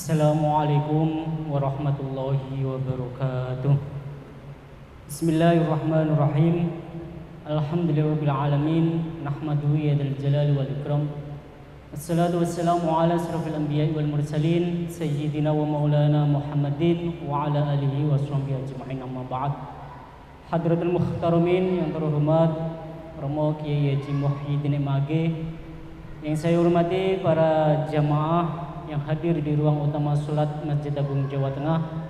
Assalamualaikum warahmatullahi wabarakatuh. Bismillahirrahmanirrahim. Alhamdulillahirabbil alamin, nahmaduhu ya dzal jalali wal ikram. Wassalatu wassalamu ala asrofil anbiya'i wal mursalin sayyidina wa maulana Muhammadin wa ala alihi washabbihi ajma'in, amma ba'd. Hadratul muhtaramin yang terhormat Romo Kiai Haji Muhyiddin MAG, yang saya hormati para jamaah yang hadir di ruang utama sholat Masjid Agung Jawa Tengah,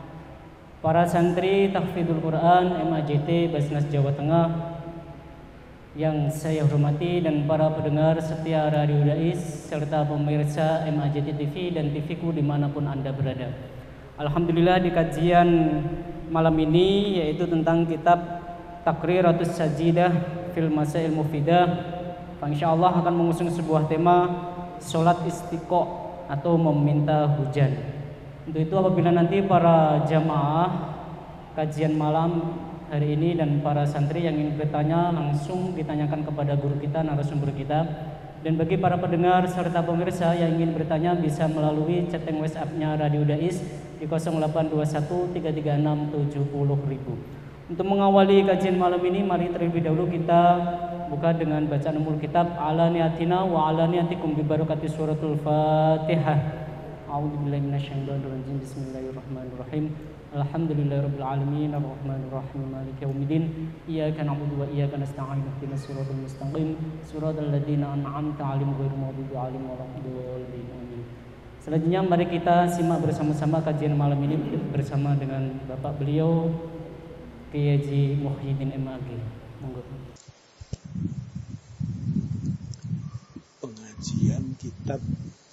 para santri tahfidzul Quran MAJT Basnas Jawa Tengah yang saya hormati, dan para pendengar setia Radio Dais serta pemirsa MAJT TV dan TVku dimanapun Anda berada. Alhamdulillah, di kajian malam ini yaitu tentang kitab Taqriratus Sajidah fil Masail Mufidah, insyaallah akan mengusung sebuah tema sholat istiqo atau meminta hujan. Untuk itu apabila nanti para jamaah kajian malam hari ini dan para santri yang ingin bertanya, langsung ditanyakan kepada guru kita, narasumber kita. Dan bagi para pendengar serta pemirsa yang ingin bertanya bisa melalui chatting WhatsApp-nya Radio Dais di 0821 336 70.000. Untuk mengawali kajian malam ini, mari terlebih dahulu kita buka dengan bacaan umul kitab ala niyatina wa ala niyatikum bi barakati suratul Fatihah. A'udzubillahi minasyaitonir rajim. Bismillahirrahmanirrahim. Alhamdulillahirabbil alamin arrahmanir rahim maliki yaumiddin. Iyyaka na'budu wa iyyaka nasta'in ihdinas siratal mustaqim siratal ladzina an'amta 'alaihim ghairil maghdubi 'alaihim waladdallin. Selanjutnya mari kita simak bersama-sama kajian malam ini bersama dengan Bapak beliau Kiai Haji Muhyiddin MAG. Monggo. Pengajian kitab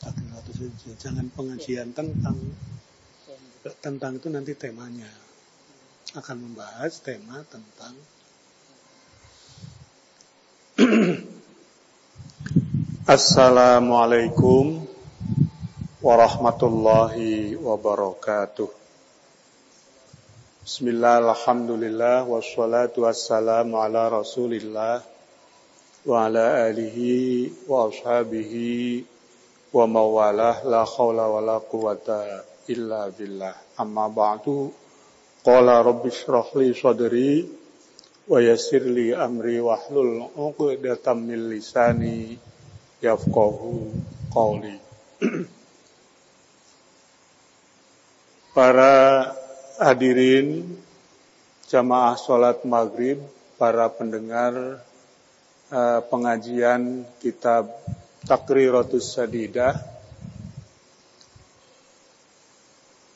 Taqriratus Sajidah, jangan pengajian tentang itu, nanti temanya akan membahas tema tentang Assalamualaikum warahmatullahi wabarakatuh. Bismillah, alhamdulillah, wassalatu wassalamu ala rasulillah wa ala alihi wa ashabihi wa mawalah, la khawla wa la quwata illa billah. Amma ba'du, qala rabbi shrah li sadri wa yassir li amri wahlul 'uqdatam min lisani yafqahu qawli. Para hadirin jamaah sholat maghrib, para pendengar pengajian kitab Taqriratus Sajidah,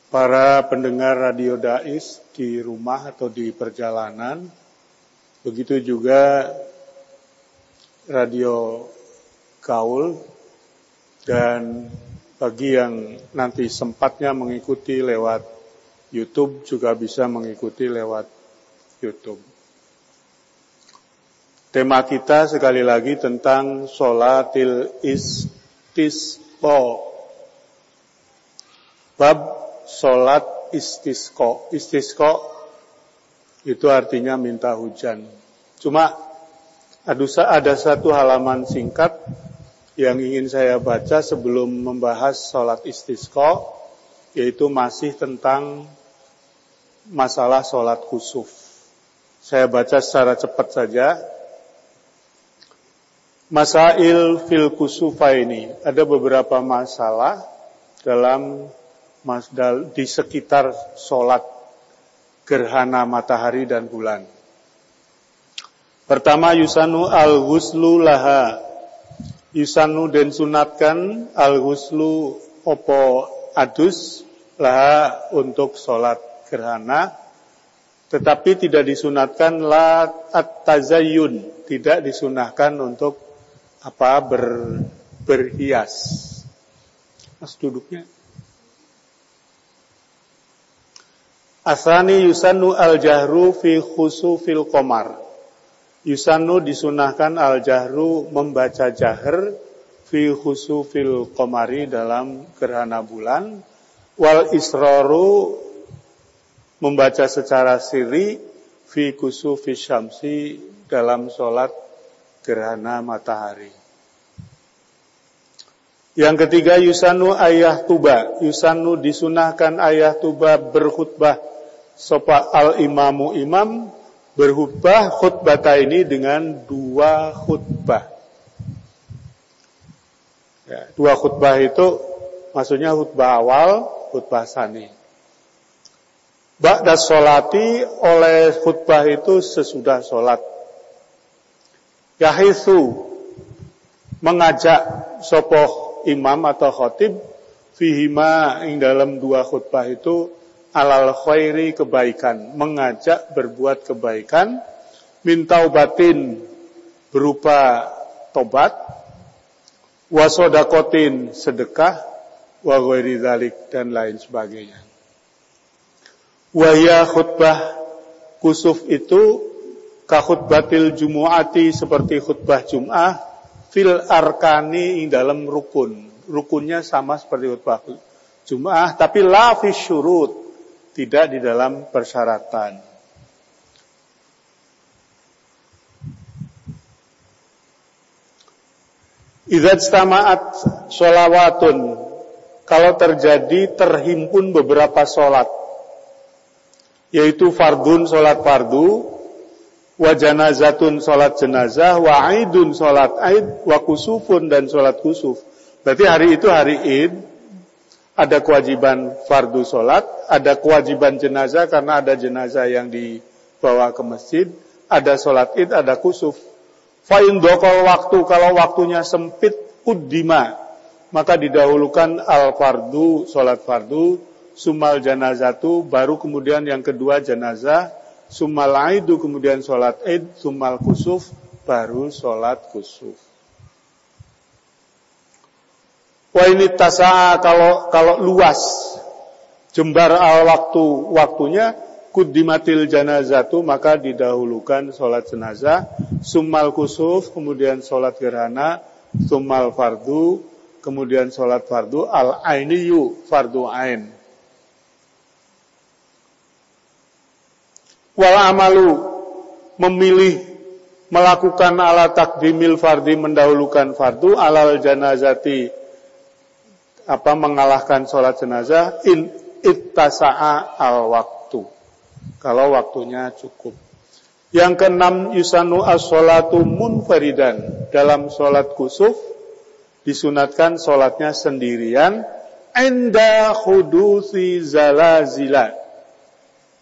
para pendengar Radio Dais di rumah atau di perjalanan, begitu juga Radio Gaul, dan bagi yang nanti sempatnya mengikuti lewat YouTube juga bisa mengikuti lewat YouTube. Tema kita sekali lagi tentang sholatil istisqa. Bab sholat istisqa. Istisqa itu artinya minta hujan. Cuma ada satu halaman singkat yang ingin saya baca sebelum membahas sholat istisqa, yaitu masih tentang masalah sholat kusuf. Saya baca secara cepat saja. Masail fil kusufaini, ada beberapa masalah di sekitar sholat gerhana matahari dan bulan. Pertama, yusanu al-ghuslu laha. Yusanu den sunatkan al-ghuslu opo adus laha untuk sholat gerhana, tetapi tidak disunatkan la at-tazayyun, tidak disunahkan untuk berhias. Mas duduknya. Asani yusannu al-jahru fi khusufil qamar. Yusannu disunahkan al-jahru membaca jahar fi khusufil qamari dalam gerhana bulan, wal israru membaca secara sirri fi kusufi syamsi dalam sholat gerhana matahari. Yang ketiga, yusanu ayah tuba. Yusanu disunahkan ayah tuba berkhutbah. Sopa al-imamu imam berkhutbah khutbata ini dengan 2 khutbah. Ya, 2 khutbah itu maksudnya khutbah awal, khutbah tsani. Ba'da sholati, oleh khutbah itu sesudah sholat. Yahitsu, mengajak sopoh imam atau khotib fihima ing dalam 2 khutbah itu alal khairi, kebaikan, mengajak berbuat kebaikan, min taubatin, berupa tobat, wa sodakotin, sedekah, wa ghairi dzalik, dan lain sebagainya. Wa ya khutbah kusuf itu ka khutbatil jumu'ati, seperti khutbah Jum'ah, fil arkani ing dalam rukun. Rukunnya sama seperti khutbah Jum'ah, tapi la fi syurut, tidak di dalam persyaratan. Idza istama'at sholawatun, kalau terjadi terhimpun beberapa sholat, yaitu fardun, sholat fardu, wa janazatun, sholat jenazah, wa aidun, sholat aid, wa kusufun, dan sholat kusuf. Berarti hari itu hari id, ada kewajiban fardu sholat, ada kewajiban jenazah karena ada jenazah yang dibawa ke masjid, ada sholat id, ada kusuf. Fa'in dokol waktu, kalau waktunya sempit, uddima, maka didahulukan al-fardu, sholat fardu, sumal janazatu, baru kemudian yang kedua jenazah, sumal aidu, kemudian sholat id, sumal kusuf, baru sholat kusuf. Wah ini tasa'a, kalau luas, jembar waktunya, kuddimatil janazatu, maka didahulukan sholat jenazah, sumal kusuf, kemudian sholat gerhana, sumal fardu, kemudian sholat fardu, al-ainiyu, fardu ain. Wal amalu, memilih melakukan ala takdimil fardi, mendahulukan fardu, alal janazati, mengalahkan sholat jenazah, in ittasa'a al waktu, kalau waktunya cukup. Yang keenam, yusanu as-sholatu munfaridan, dalam sholat kusuf disunatkan sholatnya sendirian, inda hudusi zalazila,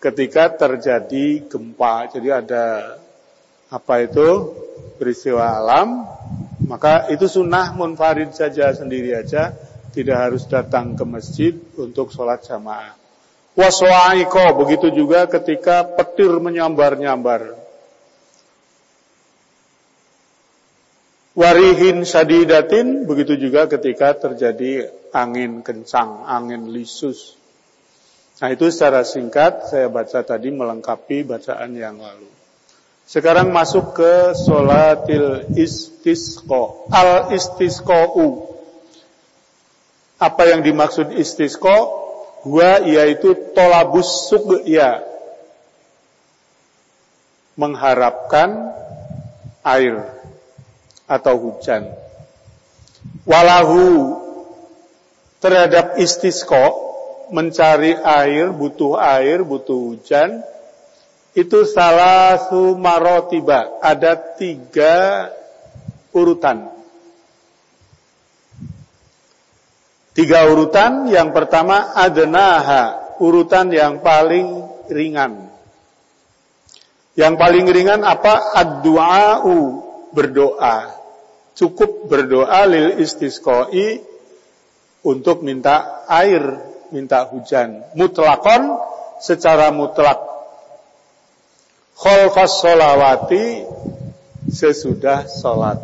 ketika terjadi gempa. Jadi ada peristiwa alam, maka itu sunnah munfarid saja, sendiri aja, tidak harus datang ke masjid untuk sholat jamaah. Waswa'iko, begitu juga ketika petir menyambar-nyambar. Warihin syadidatin, begitu juga ketika terjadi angin kencang, angin lisus. Nah itu secara singkat saya baca tadi melengkapi bacaan yang lalu. Sekarang masuk ke sholatil istisqa. Al-istisqa'u. Apa yang dimaksud istisqa? Huwa yaitu tolabus suqya, mengharapkan air atau hujan. Walahu, terhadap istisqa, mencari air, butuh hujan, itu salasu marotiba, ada 3 urutan. 3 urutan, yang pertama adnaha, urutan yang paling ringan. Yang paling ringan apa? Ad-du'a'u, berdoa. Cukup berdoa lil istisqai, untuk minta air, minta hujan. Mutlakon, secara mutlak. Kholfas sholawati, sesudah sholat.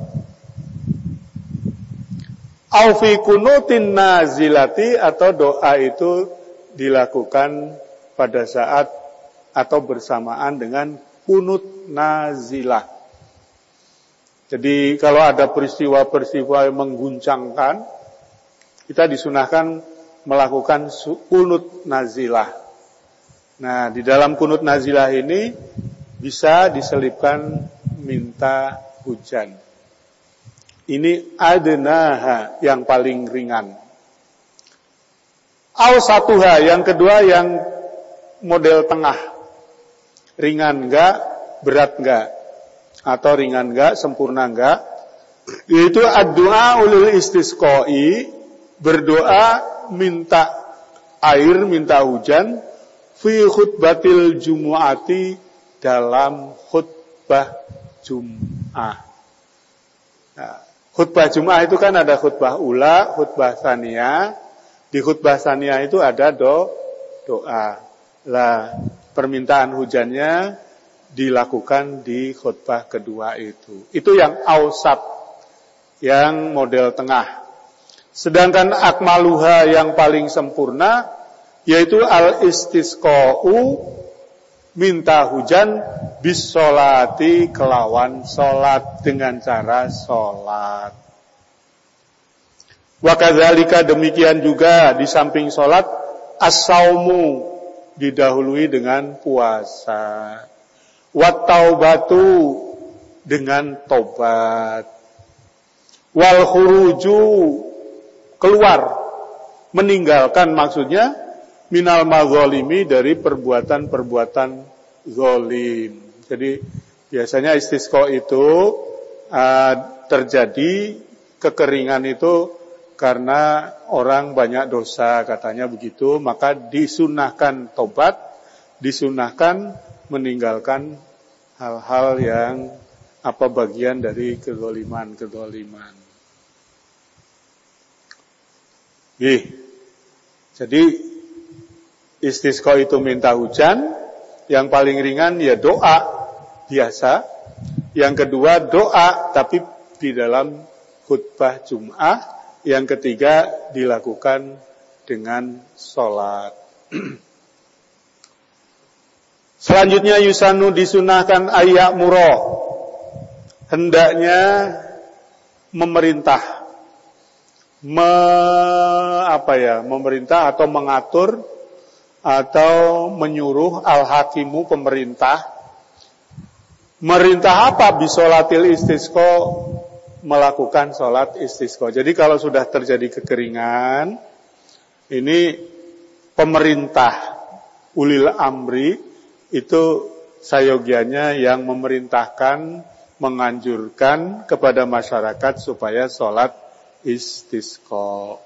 Aufi kunutin nazilati, atau doa itu dilakukan pada saat atau bersamaan dengan kunut nazilah. Jadi kalau ada peristiwa-peristiwa yang mengguncangkan, kita disunahkan melakukan kunut nazilah. Nah, di dalam kunut nazilah ini bisa diselipkan minta hujan. Ini adnaha, yang paling ringan. Awsatuha, yang kedua yang model tengah. Ringan enggak, berat enggak. Atau ringan enggak, sempurna enggak. Yaitu ad-du'a ulil istisqa'i, berdoa minta air, minta hujan, fi khutbatil jumu'ati, dalam khutbah Jum'ah. Nah, khutbah Jum'ah itu kan ada khutbah ula, khutbah tsaniyah. Di khutbah tsaniyah itu ada doa. Lah, permintaan hujannya dilakukan di khutbah kedua itu. Itu yang ausat, yang model tengah. Sedangkan akmaluha, yang paling sempurna, yaitu al-istisqa'u, minta hujan, bisolati, kelawan solat, dengan cara solat. Wa kadzalika, demikian juga di samping solat, as-saumu, didahului dengan puasa. Wat taubatu, dengan tobat. Wal khuruju, keluar, meninggalkan, maksudnya minal mazalimi, dari perbuatan-perbuatan zalim. Jadi biasanya istisqa itu terjadi kekeringan itu karena orang banyak dosa, katanya begitu, maka disunahkan tobat, disunahkan meninggalkan hal-hal yang bagian dari kezaliman. Jadi istisqa itu minta hujan, yang paling ringan ya doa biasa, yang kedua doa tapi di dalam khutbah Jum'ah, yang ketiga dilakukan dengan sholat. Selanjutnya yusanu, disunahkan ayak muro, hendaknya memerintah, memerintah atau mengatur atau menyuruh al-hakimu, pemerintah. Merintah apa? Bisolatil istisqa, melakukan sholat istisqa. Jadi kalau sudah terjadi kekeringan, ini pemerintah ulil amri itu sayogianya yang memerintahkan, menganjurkan kepada masyarakat supaya sholat istisqa.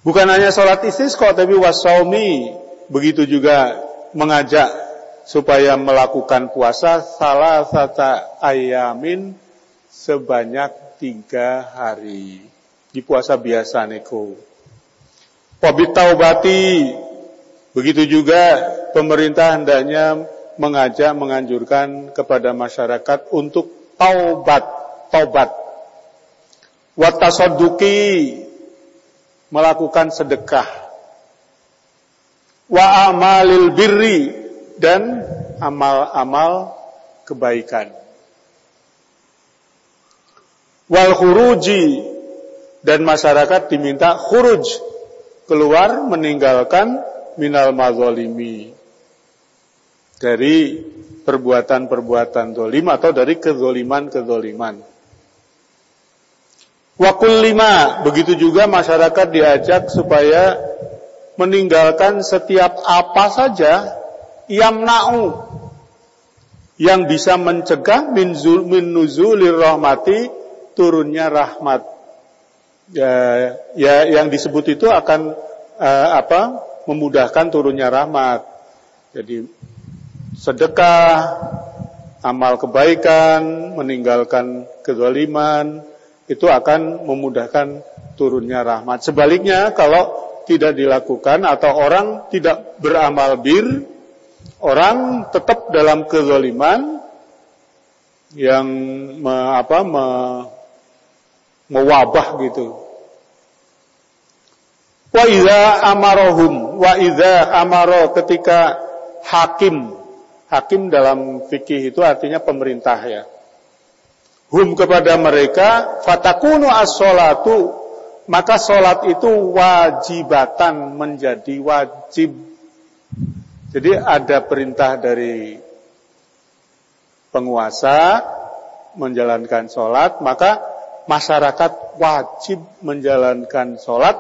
Bukan hanya sholat istisqa, tapi wasaumi, begitu juga mengajak supaya melakukan puasa salasata ayamin, sebanyak 3 hari. Di puasa biasa neko. Wabit taubati, begitu juga pemerintah hendaknya mengajak, menganjurkan kepada masyarakat untuk taubat. Wattasadduqi, melakukan sedekah. Wa amalil birri, dan amal-amal kebaikan. Wal khuruji, dan masyarakat diminta khuruj, keluar, meninggalkan minal mazalimi, dari perbuatan-perbuatan zalim atau dari kezaliman-kezaliman. Wa kullima, begitu juga masyarakat diajak supaya meninggalkan setiap apa saja yamna'u, yang bisa mencegah min nuzulir rahmati, turunnya rahmat. Ya yang disebut itu akan memudahkan turunnya rahmat. Jadi sedekah, amal kebaikan, meninggalkan kezaliman, itu akan memudahkan turunnya rahmat. Sebaliknya, kalau tidak dilakukan atau orang tidak beramal bir, orang tetap dalam kezaliman yang mewabah gitu. Wa idza amaro, ketika hakim dalam fikih itu artinya pemerintah ya. Hum, kepada mereka, fatakunu as-sholatu, maka sholat itu wajibatan, menjadi wajib. Jadi ada perintah dari penguasa menjalankan sholat, maka masyarakat wajib menjalankan sholat.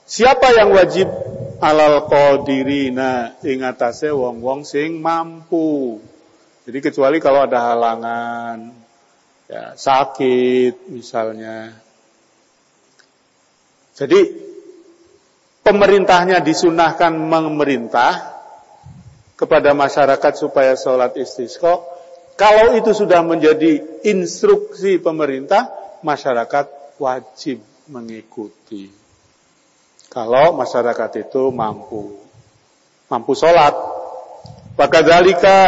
Siapa yang wajib? Alal qadirina, ing atase wong-wong sing mampu. Jadi kecuali kalau ada halangan, ya, sakit misalnya. Jadi pemerintahnya disunahkan memerintah kepada masyarakat supaya sholat istisqa. Kalau itu sudah menjadi instruksi pemerintah, masyarakat wajib mengikuti. Kalau masyarakat itu mampu sholat. Wakadzalika,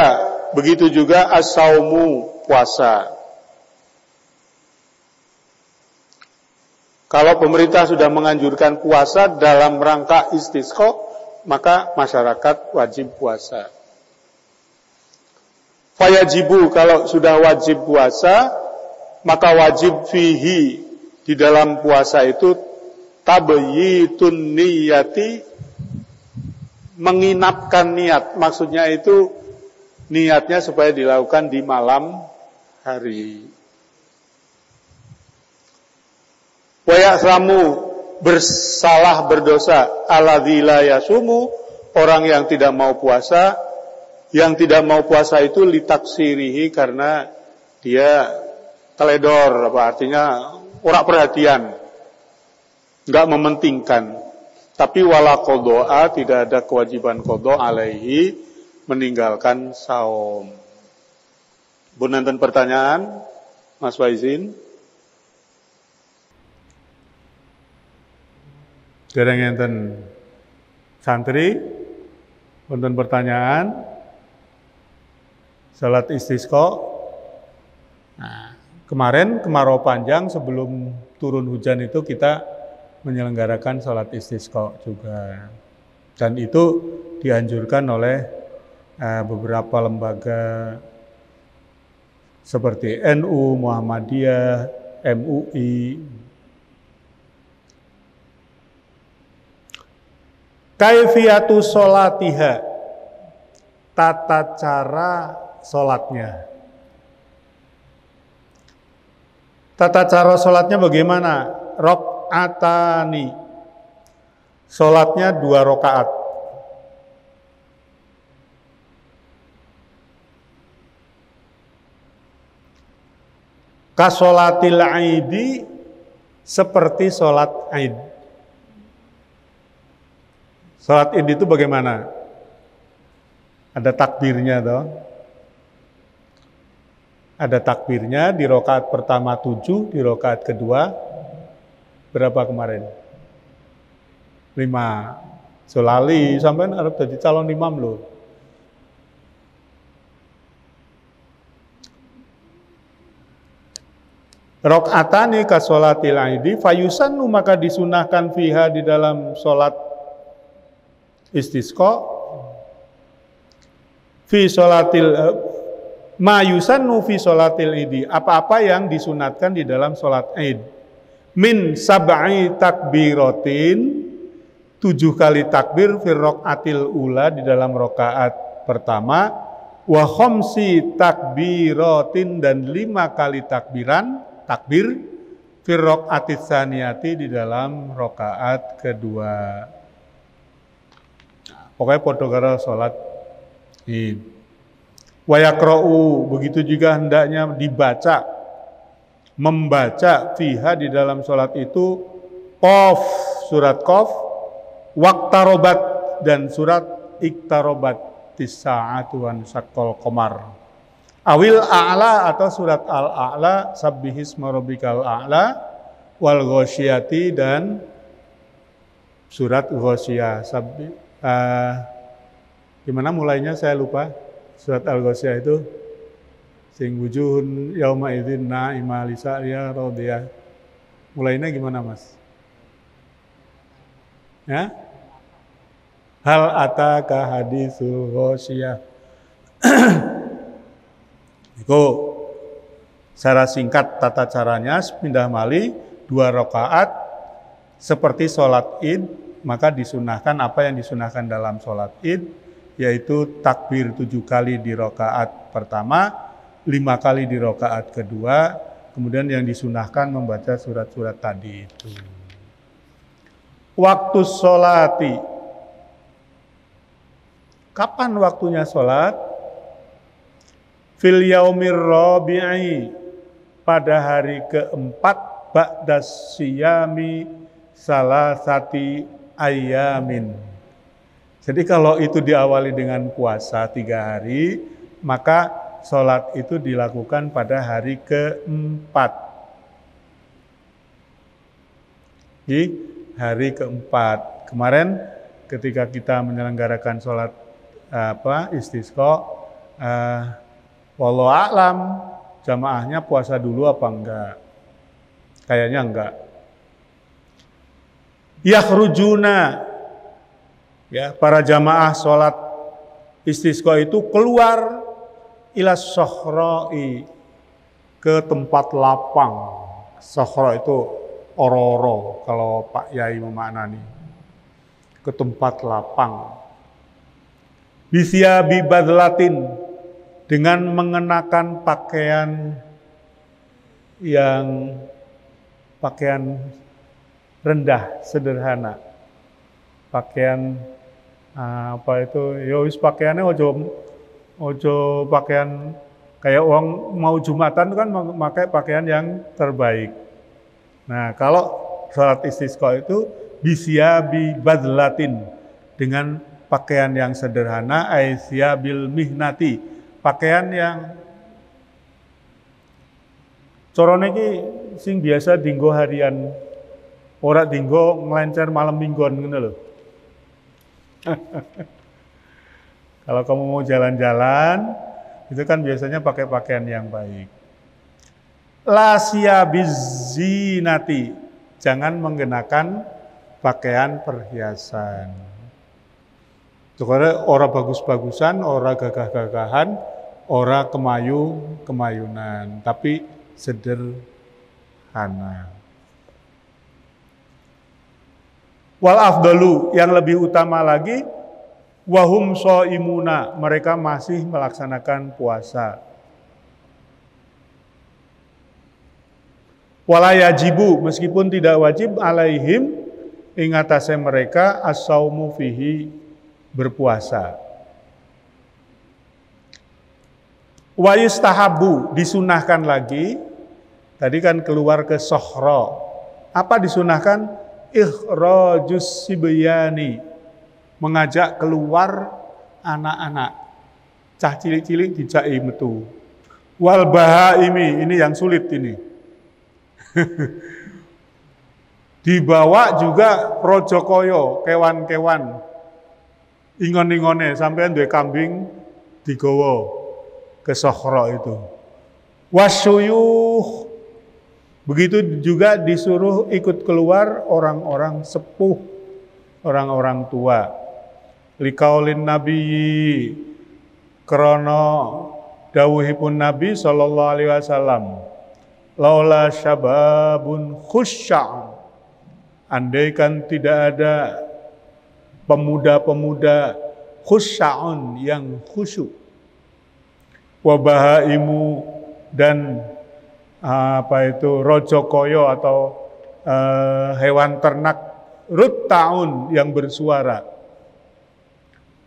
begitu juga as-saumu, puasa. Kalau pemerintah sudah menganjurkan puasa dalam rangka istisqa, maka masyarakat wajib puasa. Fayajibu, kalau sudah wajib puasa, maka wajib fihi, di dalam puasa itu tabyitun niyati, menginapkan niat. Maksudnya itu niatnya supaya dilakukan di malam hari. Wayasamu, bersalah berdosa, alladzi la yasumu, orang yang tidak mau puasa. Yang tidak mau puasa itu litaksirihi, karena dia teledor, artinya ora perhatian, enggak mementingkan. Tapi wala qodha, tidak ada kewajiban qodha alaihi, meninggalkan saum. Bun nonton pertanyaan, Mas Faizin? Dereng enten santri, wonten pertanyaan, salat istisqa. Nah, kemarin kemarau panjang, sebelum turun hujan itu kita menyelenggarakan salat istisqa juga. Dan itu dianjurkan oleh beberapa lembaga seperti NU, Muhammadiyah, MUI. Kaifiyatu sholatiha, tata cara sholatnya. Tata cara sholatnya bagaimana? Rok'atani, sholatnya 2 rakaat. Kasolatil aidi, seperti sholat aid. Sholat id itu bagaimana? Ada takbirnya toh. Ada takbirnya, di rakaat pertama 7, di rakaat kedua berapa kemarin? 5. Solali, sampai harus jadi calon imam loh. Rakaatani ka sholatil aidi, fayusannu, maka disunahkan fiha, di dalam sholat istisqa, fi sholatil ma yusannu fi sholatil idi, apa-apa yang disunatkan di dalam sholat id. Min sab'i takbiratin, 7 kali takbir, fi raqatil ula, di dalam rakaat pertama, wa khamsi takbiratin, dan 5 kali takbir, fi raqatis tsaniyati, di dalam rakaat kedua. Pokoknya podo karo sholat id. Wa yaqra'u, begitu juga hendaknya dibaca, membaca fiha, di dalam sholat itu, Qaf, surat Qaf, waqtarobat, dan surat Iqtarobat, tis'atu wan syaqqal qamar. Awil a'la, atau surat al-a'la, sabbihisma rabbikal a'la, wal ghasyiyati, dan surat ghasyiyah. Gimana mulainya saya lupa. Surat Al-Ghasyiyah itu, sing wujuhun yauma idzin na'imah lisa'riya radiyah. Mulainya gimana, Mas? Ya? Hal ataka hadisul ghasyiyah. Itu secara singkat tata caranya, pindah mali 2 rakaat seperti sholat id. Maka disunahkan apa yang disunahkan dalam sholat id, yaitu takbir 7 kali di rakaat pertama, 5 kali di rakaat kedua, kemudian yang disunahkan membaca surat-surat tadi itu. Waktu sholati. Kapan waktunya sholat? Fil yaumir rabi'i, pada hari keempat ba'das siyami salasati ayamin. Jadi kalau itu diawali dengan puasa 3 hari, maka sholat itu dilakukan pada hari keempat. Di hari keempat. Kemarin ketika kita menyelenggarakan sholat istisqa, wallahu a'lam jamaahnya puasa dulu apa enggak? Kayaknya enggak. Yakhrujuna, ya, para jamaah sholat istisqa itu keluar ila sohra'i, ke tempat lapang. Sohra itu ororo kalau Pak Yai memaknani, ke tempat lapang. Bisyabi badlatin, dengan mengenakan pakaian rendah, sederhana. Pakaian pakaiannya ojo pakaian kayak orang mau Jumatan kan memakai pakaian yang terbaik. Nah, kalau sholat istisqa itu bisyabi badlatin, dengan pakaian yang sederhana, aisyabil mihnati, pakaian yang corone iki sing biasa dinggo harian, ora dinggo ngelencer malam minggon ngono lho. Kalau kamu mau jalan-jalan, itu kan biasanya pakai pakaian yang baik. La siyabizinati, jangan menggunakan pakaian perhiasan. Karena ora bagus-bagusan, ora gagah-gagahan, ora kemayunan, tapi sederhana. Wal afdalu, yang lebih utama lagi, wahum shaimuna, mereka masih melaksanakan puasa. Wala yajibu, meskipun tidak wajib, alaihim, ing atase mereka as-saumu fihi, berpuasa. Wa yustahabu, disunahkan lagi. Tadi kan keluar ke sohra. Apa disunahkan? Ikhrajus sibyani, mengajak keluar anak-anak. Cah cilik-cilik dijaki metu. Wal bahaimi, ini yang sulit ini. Dibawa juga rojokoyo, kewan-kewan. Ingon-ingone, sampean duwe kambing digawa ke sohra itu. Wasyuyuh, begitu juga disuruh ikut keluar orang-orang sepuh, orang-orang tua. Liqaulin Nabi, krana dawuhipun Nabi sallallahu alaihi wasallam, laula syababun khusya'un, andaikan tidak ada pemuda-pemuda khusya'un, yang khusyuk, wa bahaimu, dan rojokoyo atau hewan ternak rutta'un, yang bersuara,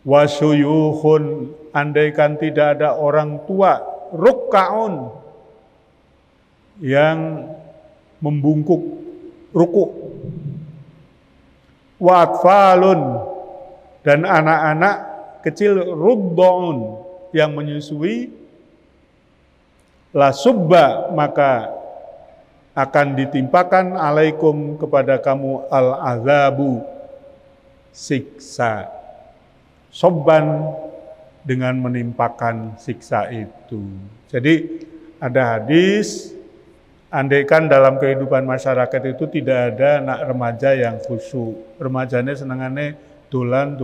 wa syuyukhun, andaikan tidak ada orang tua rukka'un, yang membungkuk rukuk, wa atfalun, dan anak-anak kecil ruddaun, yang menyusui, la subba, maka akan ditimpakan alaikum, kepada kamu, al-azabu, siksa. Sobban, dengan menimpakan siksa itu. Jadi ada hadis, andaikan dalam kehidupan masyarakat itu tidak ada anak remaja yang khusyuk. Remajanya senengannya dolan.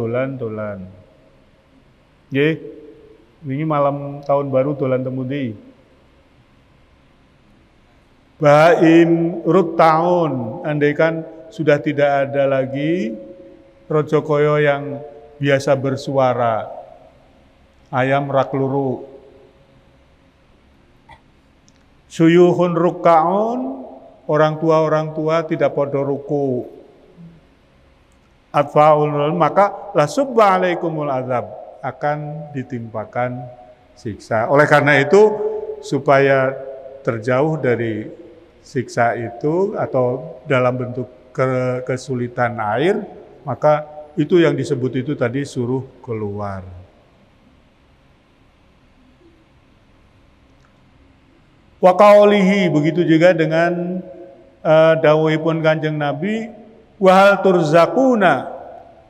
Nggih, ini malam tahun baru dolan temudi. Baim rutta'un, andaikan sudah tidak ada lagi rojokoyo yang biasa bersuara, ayam rakluru. Syuyukhun ruk'aun, orang tua tidak podo ruku. Atfa'ul, maka la subba alaikumul azab, akan ditimpakan siksa. Oleh karena itu, supaya terjauh dari siksa itu atau dalam bentuk kesulitan air, maka itu yang disebut itu tadi suruh keluar. Wa qaulihi, begitu juga dengan dawuhipun Kanjeng Nabi, wa hal turzaquna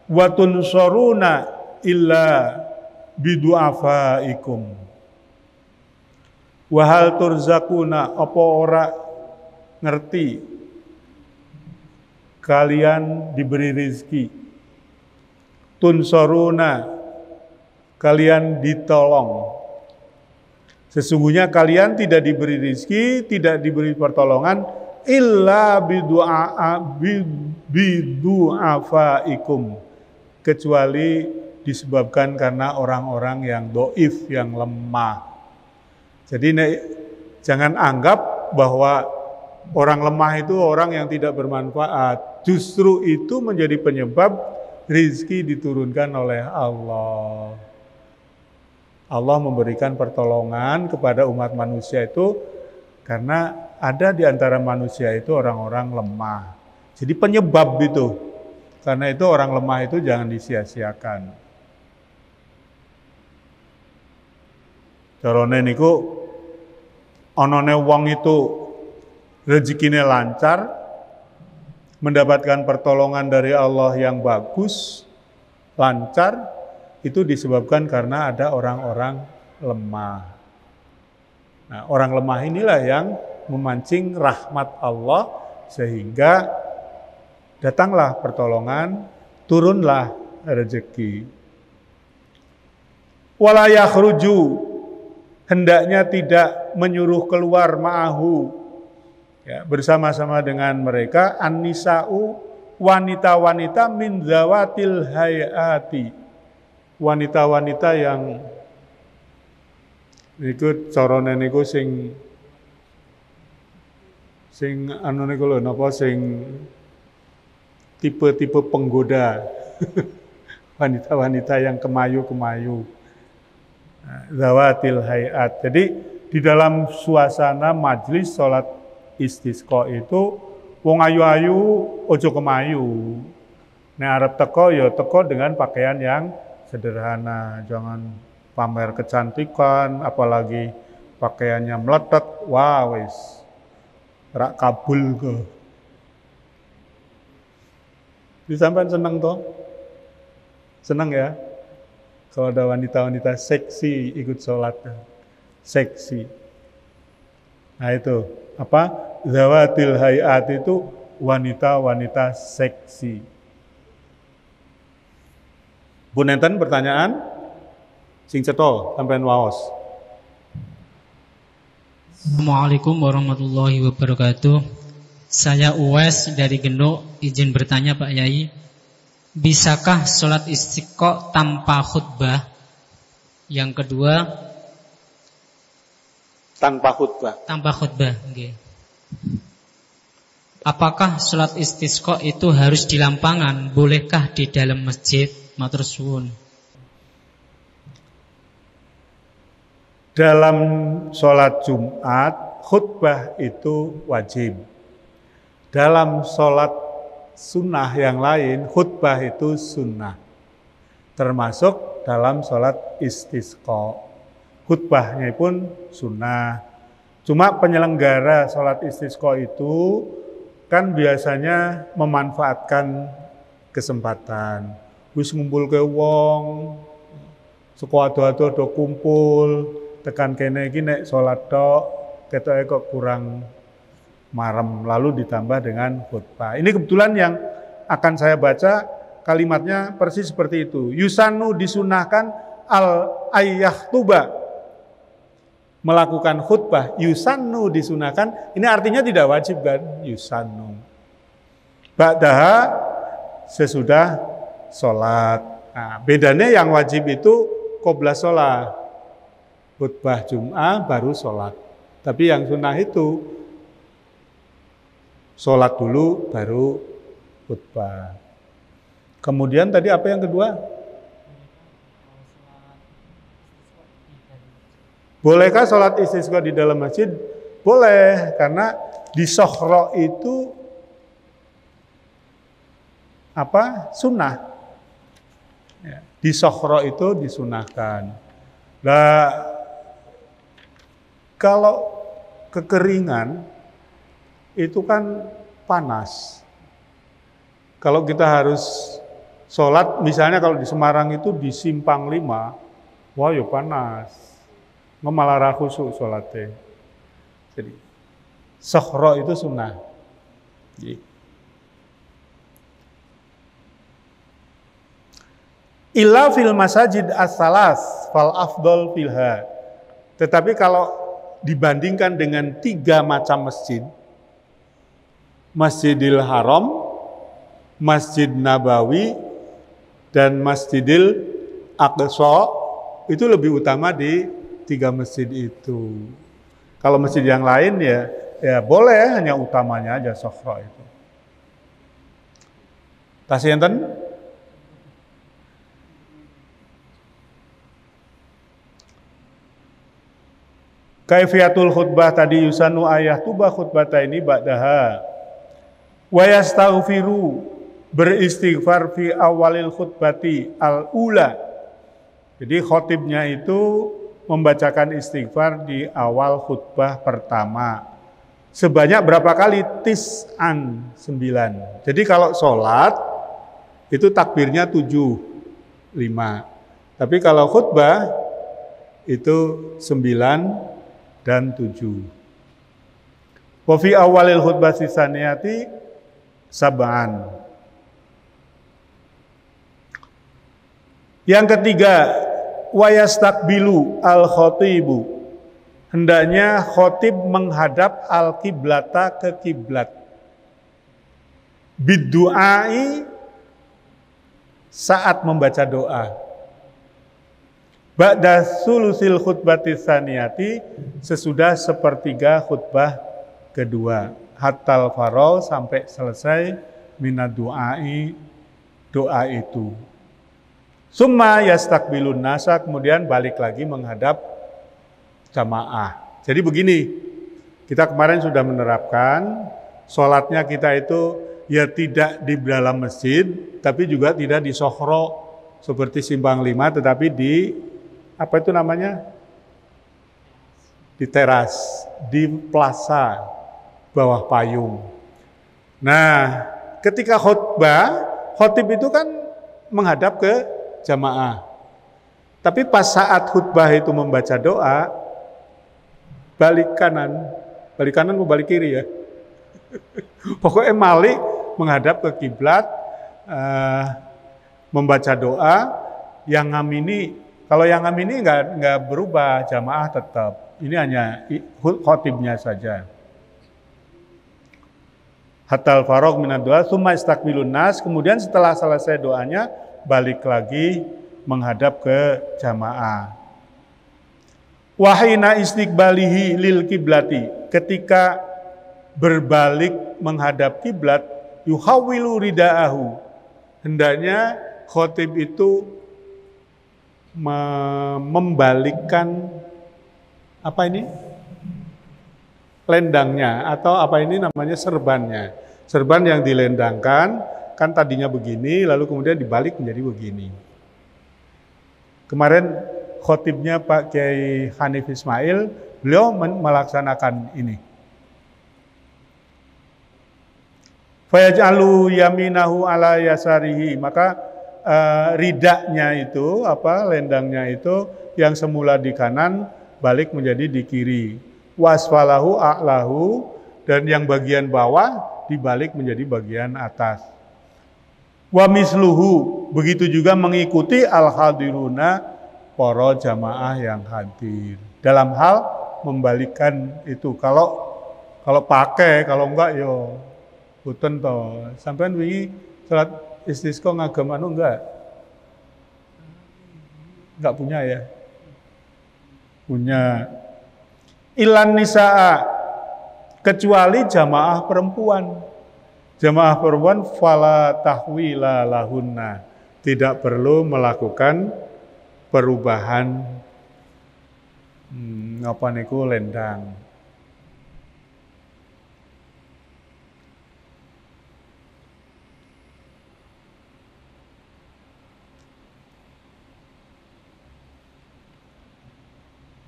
wa tunsuruna illa bidu'afaikum. Wa hal turzaquna, apa ora ngerti kalian diberi rizki, tunsuruna, kalian ditolong. Sesungguhnya kalian tidak diberi rizki, tidak diberi pertolongan, illa bidu'afaikum, kecuali disebabkan karena orang-orang yang doif, yang lemah. Jadi jangan anggap bahwa orang lemah itu orang yang tidak bermanfaat. Justru itu menjadi penyebab rizki diturunkan oleh Allah. Allah memberikan pertolongan kepada umat manusia itu karena ada di antara manusia itu orang-orang lemah. Jadi penyebab itu. Karena itu orang lemah itu jangan disia-siakan. Carane niku onone wong itu rezekine lancar, mendapatkan pertolongan dari Allah yang bagus, lancar, itu disebabkan karena ada orang-orang lemah. Nah, orang lemah inilah yang memancing rahmat Allah sehingga datanglah pertolongan, turunlah rezeki. Wala yakhruju, hendaknya tidak menyuruh keluar ma'ahu, ya, bersama-sama dengan mereka, an-nisa'u, wanita-wanita min zawatil hayati, wanita-wanita yang niku carane niku sing anu niku lho napa sing tipe-tipe penggoda. Wanita-wanita yang kemayu-kemayu. Zawatil hayat. Jadi di dalam suasana majlis salat istisqa itu wong ayu-ayu ojo kemayu. Nek arep teko ya teko dengan pakaian yang sederhana, jangan pamer kecantikan, apalagi pakaiannya meletet, wah wis rak kabul ke. Disampean seneng toh? Seneng ya? Kalau ada wanita-wanita seksi ikut sholat, seksi. Nah itu, apa? Zawatil hayat itu wanita-wanita seksi. Bu Nenten pertanyaan, sing cetha sampean waos. Assalamualaikum warahmatullahi wabarakatuh. Saya Uwais dari Genduk, izin bertanya Pak Yai, bisakah sholat istiqo tanpa khutbah? Yang kedua, Tanpa khutbah. tanpa khutbah. Okay. Apakah sholat istisqa itu harus di lapangan? Bolehkah di dalam masjid? Matur suwun. Dalam sholat Jumat, khutbah itu wajib. Dalam sholat sunnah yang lain, khutbah itu sunnah. Termasuk dalam sholat istisqa. Khutbahnya pun sunnah. Cuma penyelenggara sholat istisqa itu kan biasanya memanfaatkan kesempatan. Wis ngumpul ke wong, saka ado-ado do kumpul, tekan kene iki nek salat tok ketoke kok kurang marem, lalu ditambah dengan khutbah. Ini kebetulan yang akan saya baca kalimatnya persis seperti itu. Yusannu disunahkan al-ayyahtuba, melakukan khutbah. Yusannu disunahkan, ini artinya tidak wajib kan? Yusannu. Ba'daha, sesudah sholat. Nah, bedanya yang wajib itu qobla sholat. Khutbah Jum'ah baru sholat. Tapi yang sunnah itu sholat dulu baru khutbah. Kemudian tadi apa yang kedua? Bolehkah sholat istisqa di dalam masjid? Boleh, karena di sohro itu sunnah. Ya, di sohro itu disunahkan. Nah, kalau kekeringan itu kan panas. Kalau kita harus sholat, misalnya kalau di Semarang itu di Simpang 5, wah ya panas. Malah ra khusyuk sholatnya. Jadi, sohro itu sunnah. Jadi, illa fil masajid as-salas fal afdol filha. Tetapi kalau dibandingkan dengan 3 macam masjid, Masjidil Haram, Masjid Nabawi, dan Masjidil Aqsa, itu lebih utama di 3 masjid itu. Kalau masjid yang lain ya boleh, hanya utamanya aja sohro itu. Tasih enten? Kaifiyatul khutbah tadi yusanu ayah tubah khutbata ini ba'daha wa yastaghfiru, beristighfar fi awalil khutbati al-ula. Jadi khotibnya itu membacakan istighfar di awal khutbah pertama. Sebanyak berapa kali? 9. Jadi kalau sholat itu takbirnya 7, 5. Tapi kalau khutbah itu 9 dan 7. Wa fi awalil khutbah sisaniyati sab'an. Yang ketiga, wa yastaqbilu al-khatibu. Hendaknya khotib menghadap al-kiblata ke kiblat. Biddu'ai, saat membaca doa. Ba'da sulusil khutbati saniyati, sesudah sepertiga khutbah kedua. Hatal farol, sampai selesai minad du'ai, doa itu. Summa yastaqbilun nasa, kemudian balik lagi menghadap jamaah. Jadi begini, kita kemarin sudah menerapkan sholatnya kita itu ya tidak di dalam masjid, tapi juga tidak di sohro seperti Simpang 5, tetapi di apa itu namanya? Di teras, di plaza, bawah payung. Nah, ketika khutbah, khotib itu kan menghadap ke jamaah. Tapi pas saat khutbah itu membaca doa, balik kanan mau balik kiri ya. Pokoknya malik menghadap ke kiblat, membaca doa. Yang ngamini, kalau yang ngamini nggak berubah, jamaah tetap. Ini hanya khotibnya saja. Hatal farog minad doa, summa istakbilun nas. Kemudian setelah selesai doanya, balik lagi menghadap ke jamaah. Wahina istiqbalihi lil kiblati, ketika berbalik menghadap kiblat, yuhawilu ridaahu, hendaknya khotib itu membalikkan apa ini? Lendangnya, atau apa ini namanya, serbannya. Serban yang dilendangkan kan tadinya begini, lalu kemudian dibalik menjadi begini. Kemarin khotibnya Pak Kiai Hanif Ismail, beliau melaksanakan ini. Fayaj'alu yaminahu ala yasarihi, maka ridaknya itu, lendangnya itu yang semula di kanan balik menjadi di kiri. Wasfalahu a'lahu, dan yang bagian bawah dibalik menjadi bagian atas. Wa misluhu, begitu juga mengikuti al-hadiruna, para jamaah yang hadir. Dalam hal membalikkan itu, kalau pakai, kalau enggak yo boten to. Sampean wingi salat istisqa ngagem enggak? Enggak punya ya? Punya. Ilan nisaa, kecuali jamaah perempuan. Jamaah perempuan fala tahwila lahunna, tidak perlu melakukan perubahan apa niku lendang.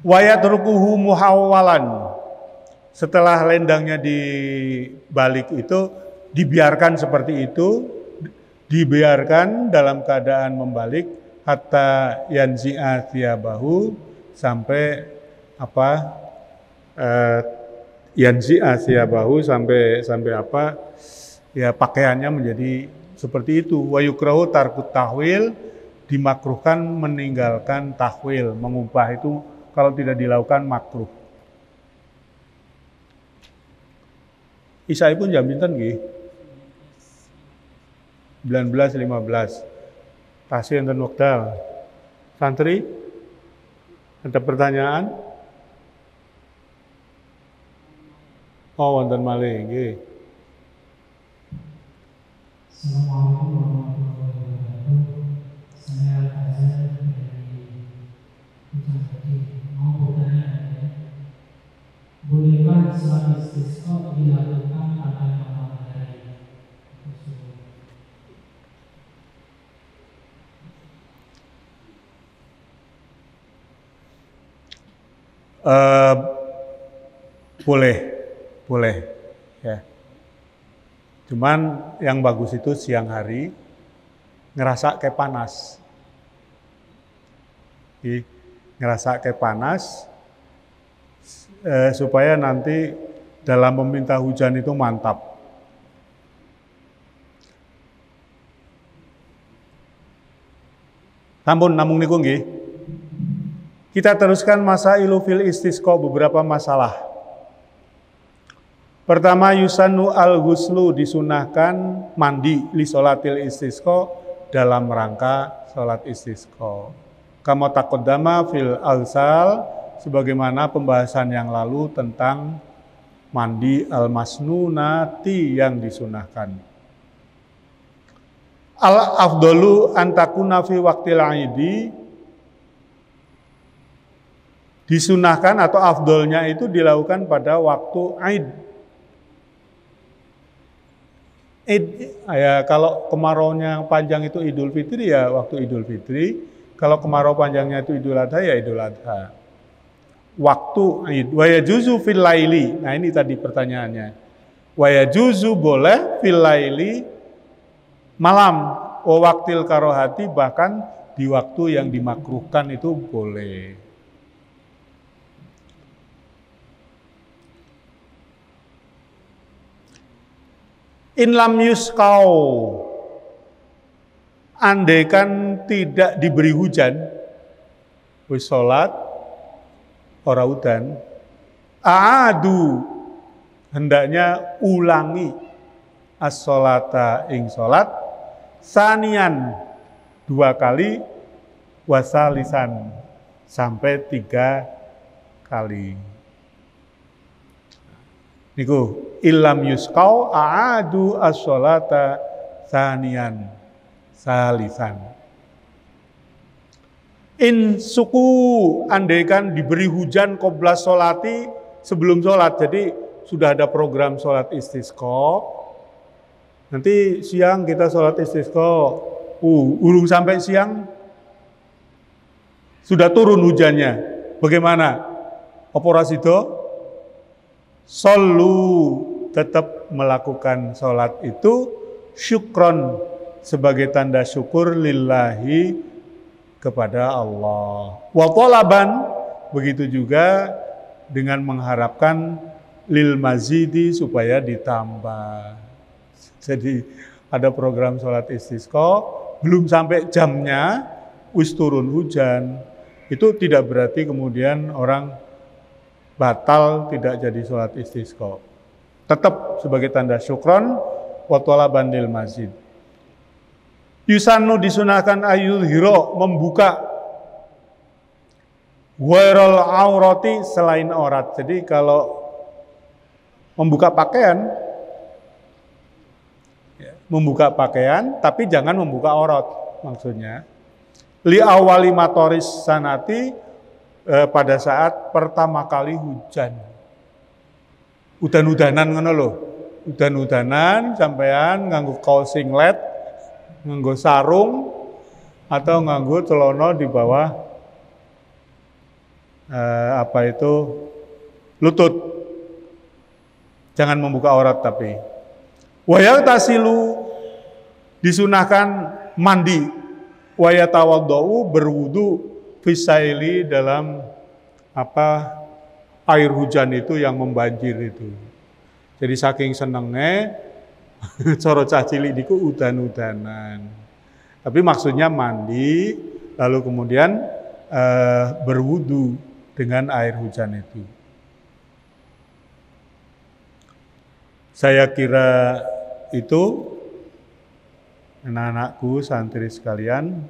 Wayat rukuhu muhawwalan, setelah lendangnya dibalik itu dibiarkan seperti itu, dibiarkan dalam keadaan membalik hatta yanzi'a thiyabahu, sampai yanzi'a thiyabahu, sampai apa ya, pakaiannya menjadi seperti itu. Wa yukrahu tarkut tahwil, dimakruhkan meninggalkan tahwil, mengubah itu kalau tidak dilakukan makruh. Isai pun jam pinten nggih? 19.15. Tasih enten wekdal. Santri, ada pertanyaan? Oh, wonten malih nggih. Assalamualaikum warahmatullahi wabarakatuh. Saya Azhar dari Puncak Tadi. Mau bertanya, bolehkah salat istisqa dilakukan pada malam hari? Boleh ya. Cuman yang bagus itu siang hari, ngerasa kayak panas. Ngerasa kayak panas, supaya nanti dalam meminta hujan itu mantap. Sampun namung niku nggih. Kita teruskan masailu fil istisqa, beberapa masalah. Pertama, yusannu al-ghuslu, disunahkan mandi li sholatil istisqa, dalam rangka sholat istisqa. Kama taqaddama fil alsal, sebagaimana pembahasan yang lalu tentang mandi al-masnunati yang disunahkan. Al-afdalu antakuna fi waqtil aidi, disunahkan atau afdolnya itu dilakukan pada waktu Aid. Ya, kalau kemaraunya panjang itu Idul Fitri ya waktu Idul Fitri. Kalau kemarau panjangnya itu Idul Adha ya Idul Adha. Waktu Aid. Wa yajuzu fil laili. Nah, ini tadi pertanyaannya. Wa yajuzu boleh fil laili, malam. Wa waqtil karohati, bahkan di waktu yang dimakruhkan itu boleh. In lam yuskau, andaikan tidak diberi hujan, wis sholat ora udan, aadu, hendaknya ulangi as-sholata ing sholat, sanian 2 kali, wasalisan sampai 3 kali. Niku illam yuskau aadu as-sholata sanian salisan. In suku, andaikan diberi hujan qobla sholati, sebelum sholat. Jadi sudah ada program sholat istisqa. Nanti siang kita sholat istisqa. Urung sampai siang sudah turun hujannya. Bagaimana? Operasi do? Sallu, tetap melakukan sholat itu syukron, sebagai tanda syukur lillahi, kepada Allah. Wa talaban, begitu juga dengan mengharapkan lil mazidi, supaya ditambah. Jadi ada program sholat istisqa, belum sampai jamnya wis turun hujan. Itu tidak berarti kemudian orang batal tidak jadi sholat istisqa. Tetap sebagai tanda syukron wa talaban lil mazid. Yusannu, disunahkan ayul hiro, membuka Ghairul aurati, selain aurat. Jadi kalau membuka pakaian, tapi jangan membuka aurat maksudnya. Li awali matoris sanati, pada saat pertama kali hujan. Udan-udanan ngono lho. Udan-udanan sampean nganggo kaos singlet, nganggo sarung atau nganggo celana di bawah lutut. Jangan membuka aurat tapi. Wayal tasilu, disunahkan mandi. Wayatawaddau, berwudu, fisaili, dalam air hujan itu yang membanjir itu. Jadi saking senengnya coro cah cilik niku udan-udanan. Tapi maksudnya mandi lalu kemudian berwudu dengan air hujan itu. Saya kira itu anak-anakku, santri sekalian,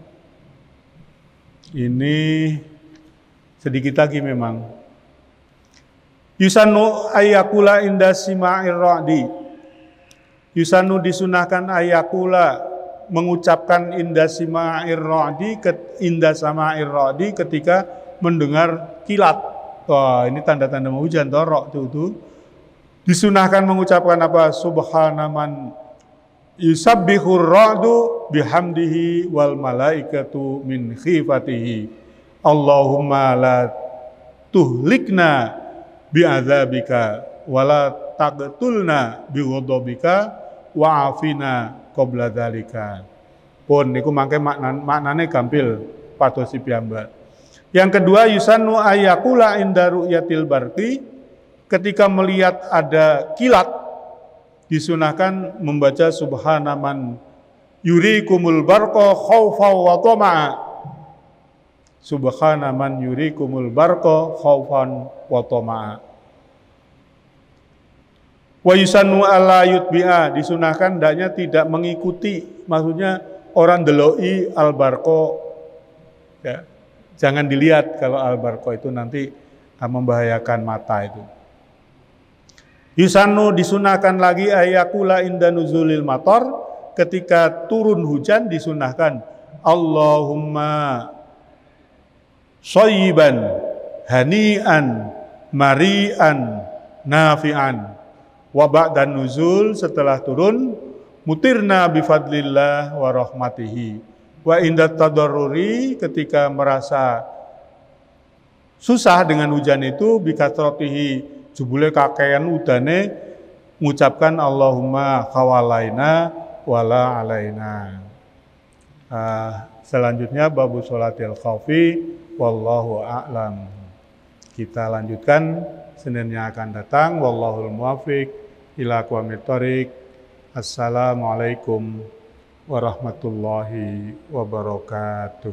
ini sedikit lagi memang. Yusanu ayakula inda sima'ir ra'di. Yusanu disunahkan ayakula, mengucapkan inda sima'ir ra'di, ketika mendengar kilat. Wah, ini tanda-tanda mau hujan toh, ra'd itu. Disunahkan mengucapkan apa? Subhanaman yusabbihur ra'du bihamdihi wal malaikatu min khifatihi. Allahumma la tuhlikna bi'adzabika wala taqtulna bighadabika wa'afina qabla dzalika. Pun niku mangke maknane gampil padosi piyambak. Yang kedua, yusannu ayakula inda ru'yatil barqi, ketika melihat ada kilat disunahkan membaca subhanaman yurikumul barqa khaufan wa tama'a. Subhanaman yurikumul barqa khaufan wa tama'a. Wa yusannu alla yutbi'a, disunahkan hendaknya tidak mengikuti, maksudnya orang deloi al-barqa, ya. Jangan dilihat kalau al-barqa itu nanti membahayakan mata itu. Yusannu, disunahkan lagi ayakula inda nuzulil matar, ketika turun hujan disunahkan Allahumma shayyiban hani'an mari'an nafi'an. Wa ba'dan nuzul, setelah turun mutirna bifadlillah wa rahmatihi. Wa inda tadarruri, ketika merasa susah dengan hujan itu, bikatrotihi, jubule kakean udane, mengucapkan Allahumma khawalaina wala alaina. Selanjutnya babu sholatil khawfi, wallahu a'lam. Kita lanjutkan Senin yang akan datang. Wallahul muwaffiq ila aqwamit thoriq. Assalamualaikum warahmatullahi wabarakatuh.